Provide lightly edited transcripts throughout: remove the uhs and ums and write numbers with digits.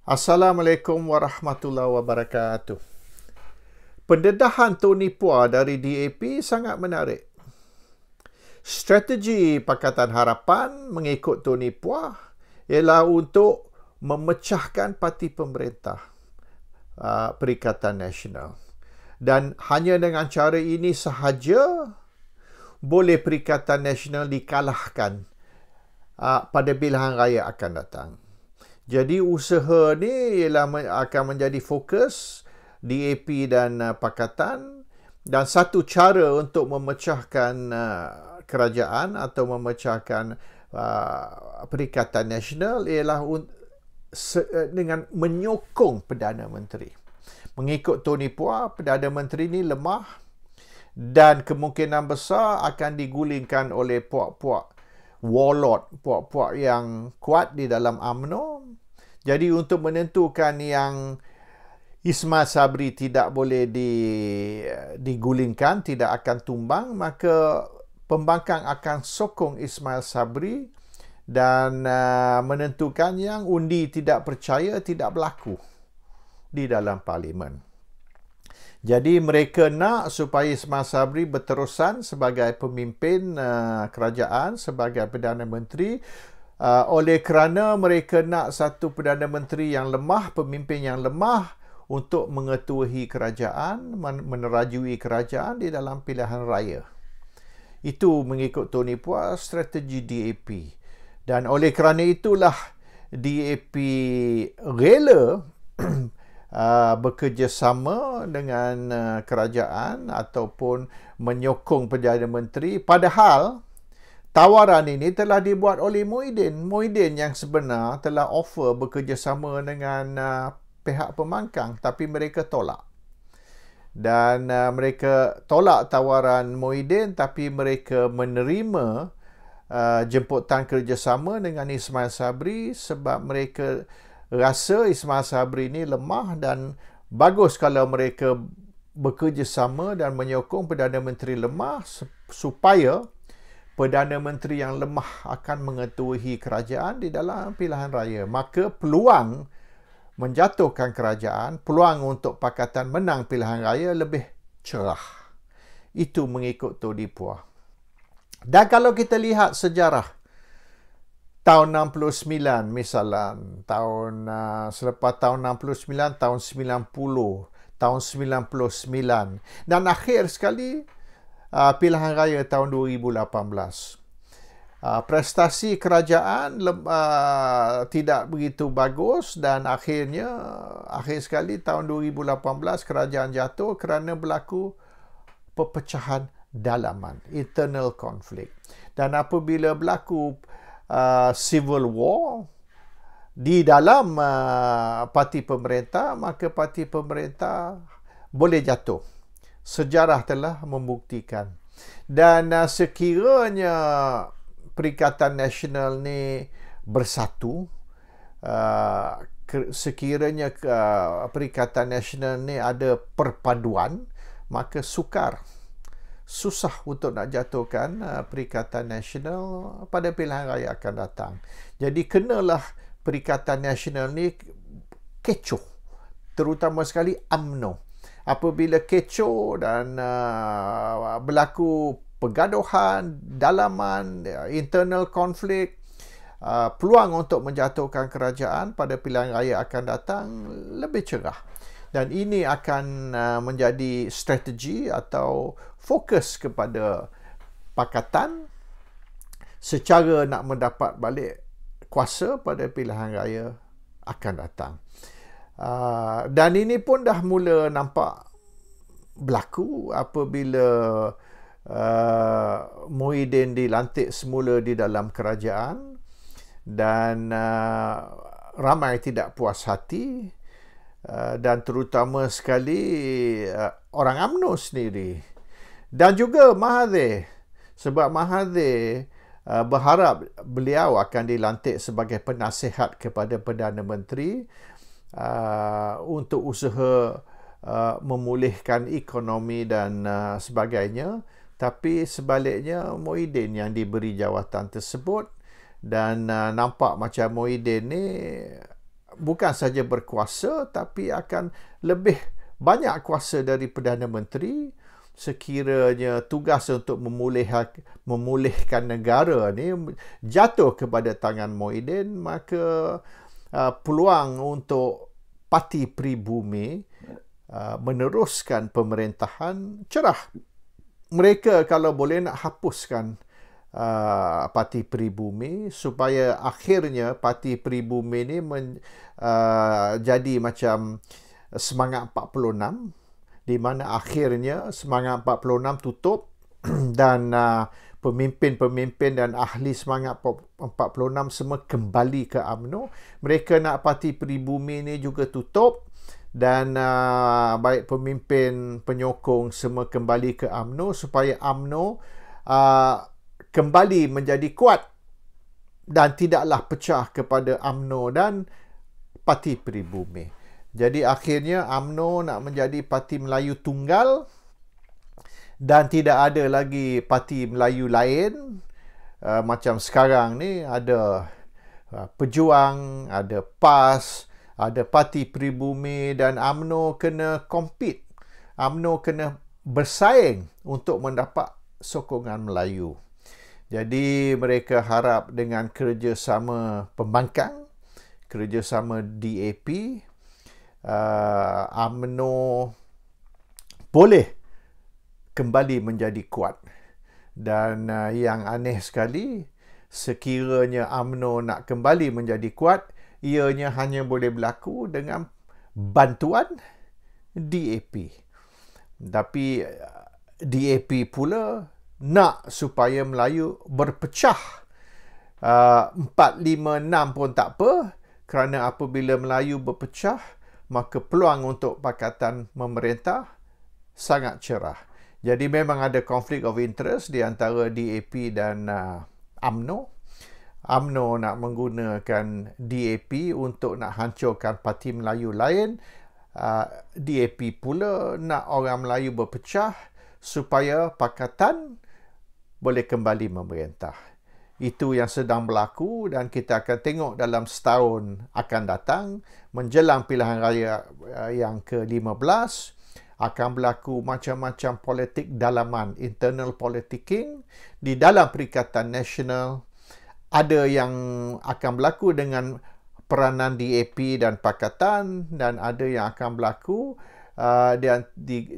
Assalamualaikum warahmatullahi wabarakatuh. Pendedahan Tony Phua dari DAP sangat menarik. Strategi Pakatan Harapan mengikut Tony Phua ialah untuk memecahkan parti pemerintah Perikatan Nasional. Dan hanya dengan cara ini sahaja boleh Perikatan Nasional dikalahkan pada pilihan raya akan datang. Jadi usaha ni ialah akan menjadi fokus DAP dan Pakatan, dan satu cara untuk memecahkan kerajaan atau memecahkan Perikatan Nasional ialah dengan menyokong Perdana Menteri. Mengikut Tony Phua, Perdana Menteri ni lemah dan kemungkinan besar akan digulingkan oleh puak-puak warlord, puak-puak yang kuat di dalam UMNO. Jadi untuk menentukan yang Ismail Sabri tidak boleh digulingkan, tidak akan tumbang, maka pembangkang akan sokong Ismail Sabri dan menentukan yang undi tidak percaya tidak berlaku di dalam parlimen. Jadi mereka nak supaya Ismail Sabri berterusan sebagai pemimpin kerajaan, sebagai Perdana Menteri, oleh kerana mereka nak satu Perdana Menteri yang lemah, pemimpin yang lemah untuk mengetuahi kerajaan, menerajui kerajaan di dalam pilihan raya. Itu mengikut Tony Phua, strategi DAP. Dan oleh kerana itulah DAP rela bekerjasama dengan kerajaan ataupun menyokong Perdana Menteri, padahal tawaran ini telah dibuat oleh Muhyiddin. Muhyiddin yang sebenar telah offer bekerjasama dengan pihak pembangkang, tapi mereka tolak. Dan mereka tolak tawaran Muhyiddin, tapi mereka menerima jemputan kerjasama dengan Ismail Sabri sebab mereka rasa Ismail Sabri ini lemah dan bagus kalau mereka bekerjasama dan menyokong Perdana Menteri lemah supaya Perdana Menteri yang lemah akan mengetuahi kerajaan di dalam pilihan raya. Maka peluang menjatuhkan kerajaan, peluang untuk Pakatan menang pilihan raya lebih cerah. Itu mengikut Tony Phua. Dan kalau kita lihat sejarah tahun 69 misalnya, selepas tahun 69, tahun 90, tahun 99 dan akhir sekali pilihan raya tahun 2018. Prestasi kerajaan tidak begitu bagus dan akhir sekali tahun 2018 kerajaan jatuh kerana berlaku perpecahan dalaman, internal conflict. Dan apabila berlaku civil war di dalam parti pemerintah, maka parti pemerintah boleh jatuh. Sejarah telah membuktikan. Dan sekiranya Perikatan Nasional ni bersatu, sekiranya Perikatan Nasional ni ada perpaduan, maka susah untuk nak jatuhkan Perikatan Nasional pada pilihan raya akan datang. Jadi kenalah Perikatan Nasional ni kecoh, terutama sekali UMNO. Apabila kecoh dan berlaku pergaduhan, dalaman, internal conflict, peluang untuk menjatuhkan kerajaan pada pilihan raya akan datang lebih cerah. Dan ini akan menjadi strategi atau fokus kepada Pakatan secara nak mendapat balik kuasa pada pilihan raya akan datang. Dan ini pun dah mula nampak berlaku apabila Muhyiddin dilantik semula di dalam kerajaan dan ramai tidak puas hati. Dan terutama sekali orang UMNO sendiri dan juga Mahathir, sebab Mahathir berharap beliau akan dilantik sebagai penasihat kepada Perdana Menteri untuk usaha memulihkan ekonomi dan sebagainya, tapi sebaliknya Muhyiddin yang diberi jawatan tersebut dan nampak macam Muhyiddin ni bukan saja berkuasa tapi akan lebih banyak kuasa dari Perdana Menteri. Sekiranya tugas untuk memulihkan negara ni jatuh kepada tangan Muhyiddin, maka peluang untuk Parti Pribumi meneruskan pemerintahan cerah. Mereka kalau boleh nak hapuskan Parti Pribumi supaya akhirnya Parti Pribumi ni jadi macam Semangat 46, di mana akhirnya Semangat 46 tutup dan pemimpin-pemimpin dan ahli Semangat 46 semua kembali ke UMNO. Mereka nak Parti Pribumi ni juga tutup dan baik pemimpin penyokong semua kembali ke UMNO supaya UMNO kembali menjadi kuat dan tidaklah pecah kepada UMNO dan Parti Pribumi. Jadi akhirnya UMNO nak menjadi Parti Melayu tunggal dan tidak ada lagi Parti Melayu lain. Macam sekarang ni ada Pejuang, ada PAS, ada Parti Pribumi dan UMNO kena compete. UMNO kena bersaing untuk mendapat sokongan Melayu. Jadi mereka harap dengan kerjasama pembangkang, kerjasama DAP, UMNO boleh kembali menjadi kuat. Dan yang aneh sekali, sekiranya UMNO nak kembali menjadi kuat, ianya hanya boleh berlaku dengan bantuan DAP. Tapi DAP pula nak supaya Melayu berpecah. 4, 5, 6 pun tak apa, kerana apabila Melayu berpecah, maka peluang untuk Pakatan memerintah sangat cerah. Jadi memang ada konflik of interest di antara DAP dan UMNO. UMNO nak menggunakan DAP untuk nak hancurkan Parti Melayu lain. DAP pula nak orang Melayu berpecah supaya Pakatan boleh kembali memerintah. Itu yang sedang berlaku dan kita akan tengok dalam setahun akan datang menjelang pilihan raya yang ke-15 akan berlaku macam-macam politik dalaman, internal politicking di dalam Perikatan Nasional. Ada yang akan berlaku dengan peranan DAP dan Pakatan dan ada yang akan berlaku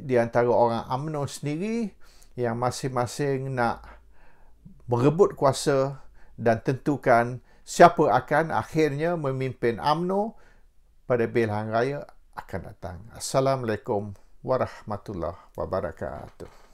di antara orang UMNO sendiri yang masing-masing nak merebut kuasa dan tentukan siapa akan akhirnya memimpin UMNO pada pilihan raya akan datang. Assalamualaikum warahmatullahi wabarakatuh.